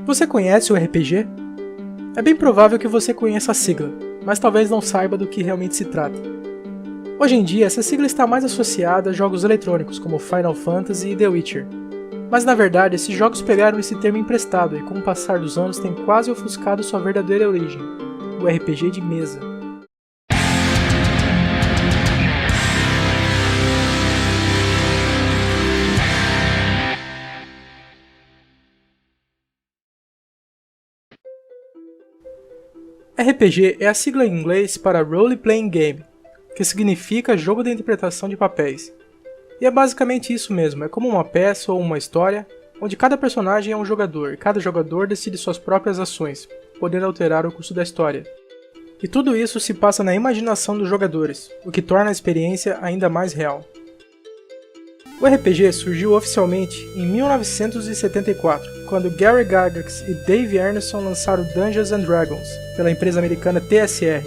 Você conhece o RPG? É bem provável que você conheça a sigla, mas talvez não saiba do que realmente se trata. Hoje em dia, essa sigla está mais associada a jogos eletrônicos como Final Fantasy e The Witcher. Mas na verdade, esses jogos pegaram esse termo emprestado e com o passar dos anos têm quase ofuscado sua verdadeira origem, o RPG de mesa. RPG é a sigla em inglês para Role Playing Game, que significa jogo de interpretação de papéis. E é basicamente isso mesmo, é como uma peça ou uma história, onde cada personagem é um jogador e cada jogador decide suas próprias ações, podendo alterar o curso da história. E tudo isso se passa na imaginação dos jogadores, o que torna a experiência ainda mais real. O RPG surgiu oficialmente em 1974, quando Gary Gygax e Dave Arneson lançaram Dungeons & Dragons, pela empresa americana TSR.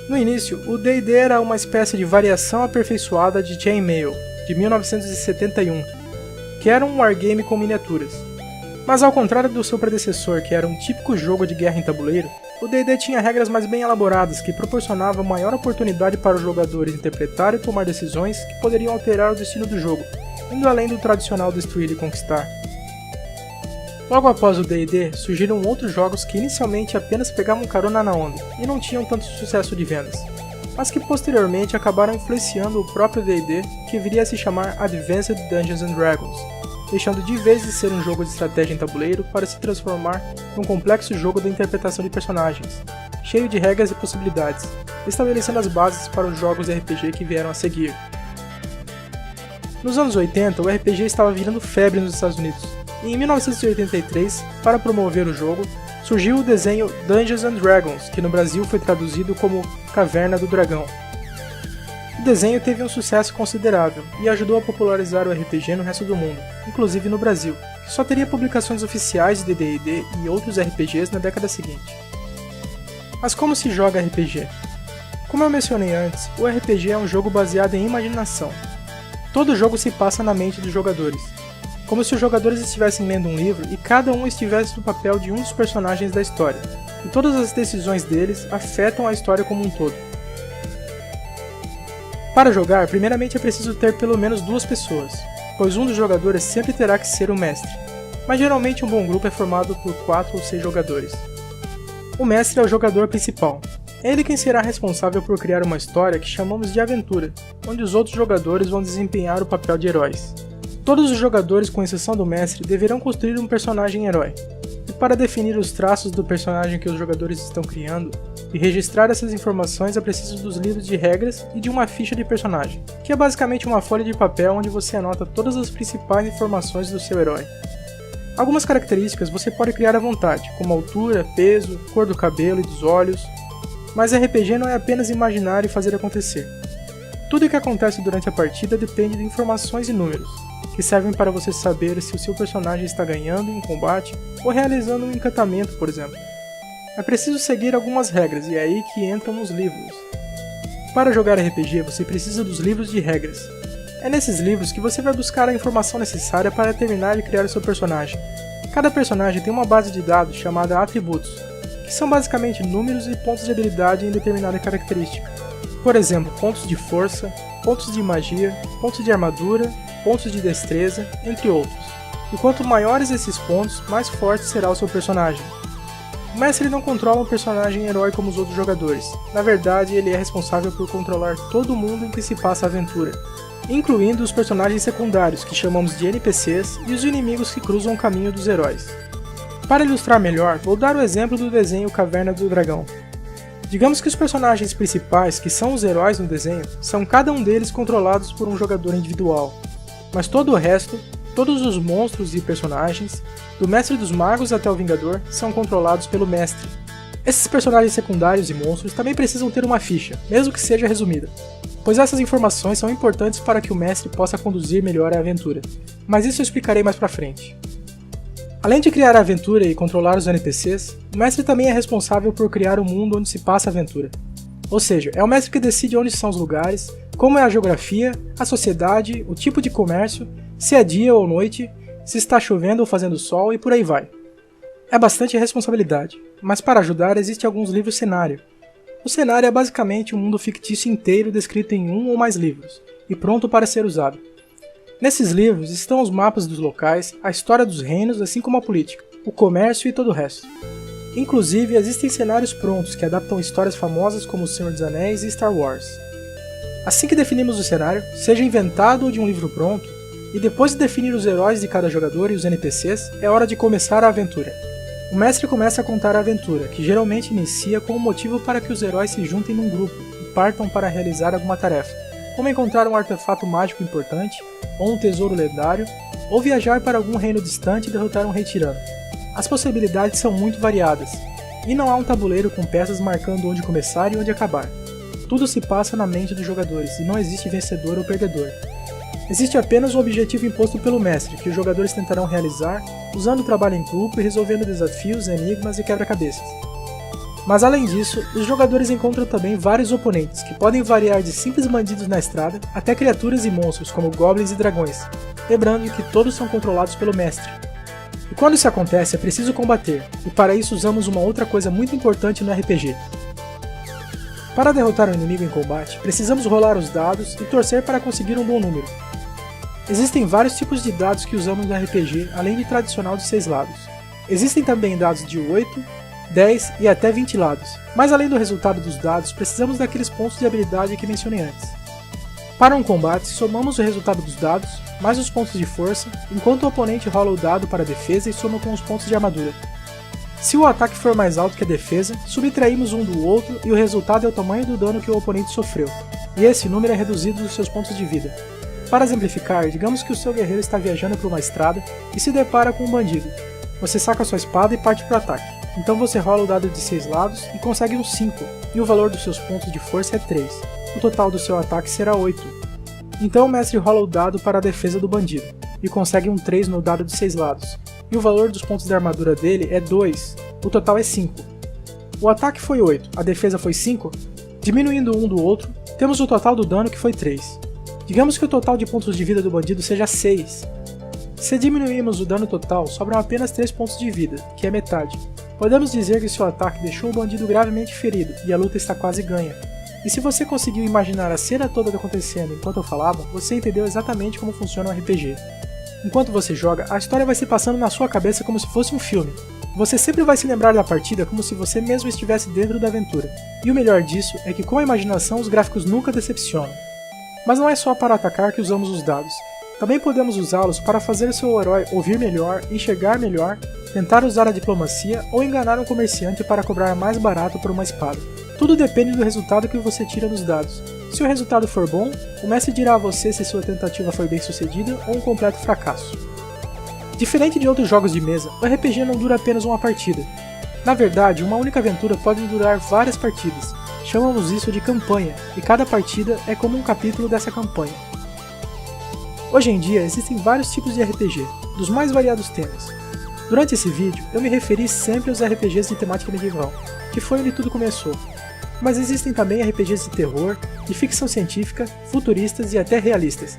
No início, o D&D era uma espécie de variação aperfeiçoada de Chainmail, de 1971, que era um wargame com miniaturas. Mas ao contrário do seu predecessor, que era um típico jogo de guerra em tabuleiro, o D&D tinha regras mais bem elaboradas que proporcionavam maior oportunidade para os jogadores interpretar e tomar decisões que poderiam alterar o destino do jogo, indo além do tradicional destruir e conquistar. Logo após o D&D, surgiram outros jogos que inicialmente apenas pegavam carona na onda e não tinham tanto sucesso de vendas, mas que posteriormente acabaram influenciando o próprio D&D, que viria a se chamar Advanced Dungeons & Dragons, deixando de vez de ser um jogo de estratégia em tabuleiro para se transformar num complexo jogo de interpretação de personagens, cheio de regras e possibilidades, estabelecendo as bases para os jogos de RPG que vieram a seguir. Nos anos 80, o RPG estava virando febre nos Estados Unidos, e em 1983, para promover o jogo, surgiu o desenho Dungeons & Dragons, que no Brasil foi traduzido como Caverna do Dragão. O desenho teve um sucesso considerável e ajudou a popularizar o RPG no resto do mundo, inclusive no Brasil, que só teria publicações oficiais de D&D e outros RPGs na década seguinte. Mas como se joga RPG? Como eu mencionei antes, o RPG é um jogo baseado em imaginação. Todo jogo se passa na mente dos jogadores, como se os jogadores estivessem lendo um livro e cada um estivesse no papel de um dos personagens da história, e todas as decisões deles afetam a história como um todo. Para jogar, primeiramente é preciso ter pelo menos 2 pessoas, pois um dos jogadores sempre terá que ser o mestre, mas geralmente um bom grupo é formado por 4 ou 6 jogadores. O mestre é o jogador principal. É ele quem será responsável por criar uma história que chamamos de aventura, onde os outros jogadores vão desempenhar o papel de heróis. Todos os jogadores, com exceção do mestre, deverão construir um personagem herói. E para definir os traços do personagem que os jogadores estão criando e registrar essas informações é preciso dos livros de regras e de uma ficha de personagem, que é basicamente uma folha de papel onde você anota todas as principais informações do seu herói. Algumas características você pode criar à vontade, como altura, peso, cor do cabelo e dos olhos, mas RPG não é apenas imaginar e fazer acontecer. Tudo o que acontece durante a partida depende de informações e números, que servem para você saber se o seu personagem está ganhando em combate ou realizando um encantamento, por exemplo. É preciso seguir algumas regras e é aí que entram os livros. Para jogar RPG, você precisa dos livros de regras. É nesses livros que você vai buscar a informação necessária para terminar de criar o seu personagem. Cada personagem tem uma base de dados chamada atributos, que são basicamente números e pontos de habilidade em determinada característica. Por exemplo, pontos de força, pontos de magia, pontos de armadura, pontos de destreza, entre outros. E quanto maiores esses pontos, mais forte será o seu personagem. O mestre não controla um personagem herói como os outros jogadores. Na verdade, ele é responsável por controlar todo mundo em que se passa a aventura, incluindo os personagens secundários, que chamamos de NPCs, e os inimigos que cruzam o caminho dos heróis. Para ilustrar melhor, vou dar o exemplo do desenho Caverna do Dragão. Digamos que os personagens principais, que são os heróis no desenho, são cada um deles controlados por um jogador individual. Mas todo o resto, todos os monstros e personagens, do Mestre dos Magos até o Vingador, são controlados pelo Mestre. Esses personagens secundários e monstros também precisam ter uma ficha, mesmo que seja resumida, pois essas informações são importantes para que o Mestre possa conduzir melhor a aventura, mas isso eu explicarei mais pra frente. Além de criar a aventura e controlar os NPCs, o Mestre também é responsável por criar o mundo onde se passa a aventura. Ou seja, é o Mestre que decide onde são os lugares, como é a geografia, a sociedade, o tipo de comércio, se é dia ou noite, se está chovendo ou fazendo sol e por aí vai. É bastante responsabilidade, mas para ajudar existem alguns livros cenário. O cenário é basicamente um mundo fictício inteiro descrito em um ou mais livros, e pronto para ser usado. Nesses livros estão os mapas dos locais, a história dos reinos, assim como a política, o comércio e todo o resto. Inclusive, existem cenários prontos que adaptam histórias famosas como O Senhor dos Anéis e Star Wars. Assim que definimos o cenário, seja inventado ou de um livro pronto, e depois de definir os heróis de cada jogador e os NPCs, é hora de começar a aventura. O mestre começa a contar a aventura, que geralmente inicia com um motivo para que os heróis se juntem num grupo e partam para realizar alguma tarefa, como encontrar um artefato mágico importante, ou um tesouro lendário, ou viajar para algum reino distante e derrotar um rei tirano. As possibilidades são muito variadas, e não há um tabuleiro com peças marcando onde começar e onde acabar. Tudo se passa na mente dos jogadores e não existe vencedor ou perdedor. Existe apenas um objetivo imposto pelo mestre, que os jogadores tentarão realizar usando o trabalho em grupo e resolvendo desafios, enigmas e quebra-cabeças. Mas além disso, os jogadores encontram também vários oponentes, que podem variar de simples bandidos na estrada até criaturas e monstros como goblins e dragões, lembrando que todos são controlados pelo mestre. E quando isso acontece é preciso combater, e para isso usamos uma outra coisa muito importante no RPG. Para derrotar um inimigo em combate, precisamos rolar os dados e torcer para conseguir um bom número. Existem vários tipos de dados que usamos no RPG, além do tradicional de 6 lados. Existem também dados de 8, 10 e até 20 lados, mas além do resultado dos dados, precisamos daqueles pontos de habilidade que mencionei antes. Para um combate, somamos o resultado dos dados, mais os pontos de força, enquanto o oponente rola o dado para a defesa e soma com os pontos de armadura. Se o ataque for mais alto que a defesa, subtraímos um do outro e o resultado é o tamanho do dano que o oponente sofreu, e esse número é reduzido dos seus pontos de vida. Para exemplificar, digamos que o seu guerreiro está viajando por uma estrada e se depara com um bandido. Você saca sua espada e parte para o ataque. Então você rola o dado de 6 lados e consegue um 5, e o valor dos seus pontos de força é 3. O total do seu ataque será 8. Então o mestre rola o dado para a defesa do bandido, e consegue um 3 no dado de 6 lados, e o valor dos pontos de armadura dele é 2, o total é 5. O ataque foi 8, a defesa foi 5, diminuindo um do outro, temos o total do dano que foi 3. Digamos que o total de pontos de vida do bandido seja 6. Se diminuirmos o dano total, sobram apenas 3 pontos de vida, que é metade. Podemos dizer que seu ataque deixou o bandido gravemente ferido e a luta está quase ganha. E se você conseguiu imaginar a cena toda acontecendo enquanto eu falava, você entendeu exatamente como funciona um RPG. Enquanto você joga, a história vai se passando na sua cabeça como se fosse um filme. Você sempre vai se lembrar da partida como se você mesmo estivesse dentro da aventura. E o melhor disso é que com a imaginação os gráficos nunca decepcionam. Mas não é só para atacar que usamos os dados. Também podemos usá-los para fazer seu herói ouvir melhor, enxergar melhor, tentar usar a diplomacia ou enganar um comerciante para cobrar mais barato por uma espada. Tudo depende do resultado que você tira nos dados. Se o resultado for bom, o mestre dirá a você se sua tentativa foi bem sucedida ou um completo fracasso. Diferente de outros jogos de mesa, o RPG não dura apenas uma partida. Na verdade, uma única aventura pode durar várias partidas. Chamamos isso de campanha, e cada partida é como um capítulo dessa campanha. Hoje em dia existem vários tipos de RPG, dos mais variados temas. Durante esse vídeo, eu me referi sempre aos RPGs de temática medieval, que foi onde tudo começou. Mas existem também RPGs de terror, de ficção científica, futuristas e até realistas.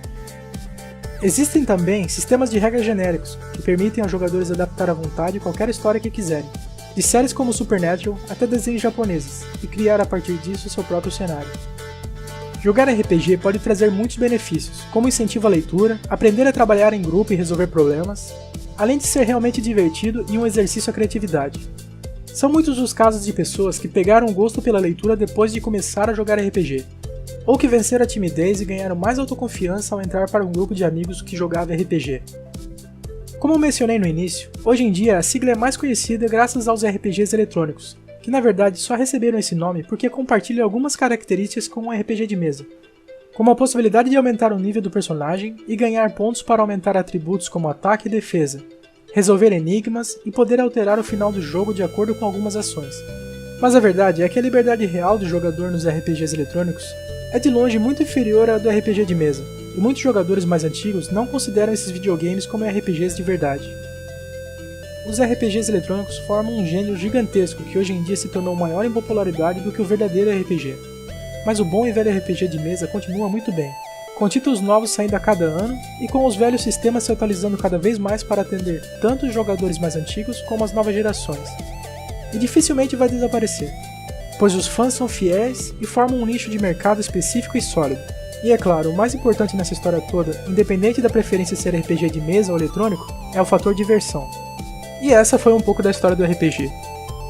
Existem também sistemas de regras genéricos, que permitem aos jogadores adaptar à vontade qualquer história que quiserem, de séries como Supernatural até desenhos japoneses, e criar a partir disso seu próprio cenário. Jogar RPG pode trazer muitos benefícios, como incentivo à leitura, aprender a trabalhar em grupo e resolver problemas, além de ser realmente divertido e um exercício à criatividade. São muitos os casos de pessoas que pegaram gosto pela leitura depois de começar a jogar RPG, ou que venceram a timidez e ganharam mais autoconfiança ao entrar para um grupo de amigos que jogava RPG. Como mencionei no início, hoje em dia a sigla é mais conhecida graças aos RPGs eletrônicos, que na verdade só receberam esse nome porque compartilham algumas características com um RPG de mesa, como a possibilidade de aumentar o nível do personagem e ganhar pontos para aumentar atributos como ataque e defesa, resolver enigmas e poder alterar o final do jogo de acordo com algumas ações. Mas a verdade é que a liberdade real do jogador nos RPGs eletrônicos é de longe muito inferior à do RPG de mesa, e muitos jogadores mais antigos não consideram esses videogames como RPGs de verdade. Os RPGs eletrônicos formam um gênero gigantesco que hoje em dia se tornou maior em popularidade do que o verdadeiro RPG. Mas o bom e velho RPG de mesa continua muito bem, com títulos novos saindo a cada ano e com os velhos sistemas se atualizando cada vez mais para atender tanto os jogadores mais antigos como as novas gerações. E dificilmente vai desaparecer, pois os fãs são fiéis e formam um nicho de mercado específico e sólido. E é claro, o mais importante nessa história toda, independente da preferência ser RPG de mesa ou eletrônico, é o fator diversão. E essa foi um pouco da história do RPG.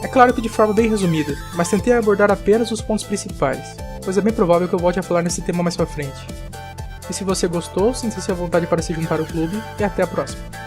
É claro que de forma bem resumida, mas tentei abordar apenas os pontos principais, pois é bem provável que eu volte a falar nesse tema mais pra frente. E se você gostou, sinta-se à vontade para se juntar ao clube, e até a próxima.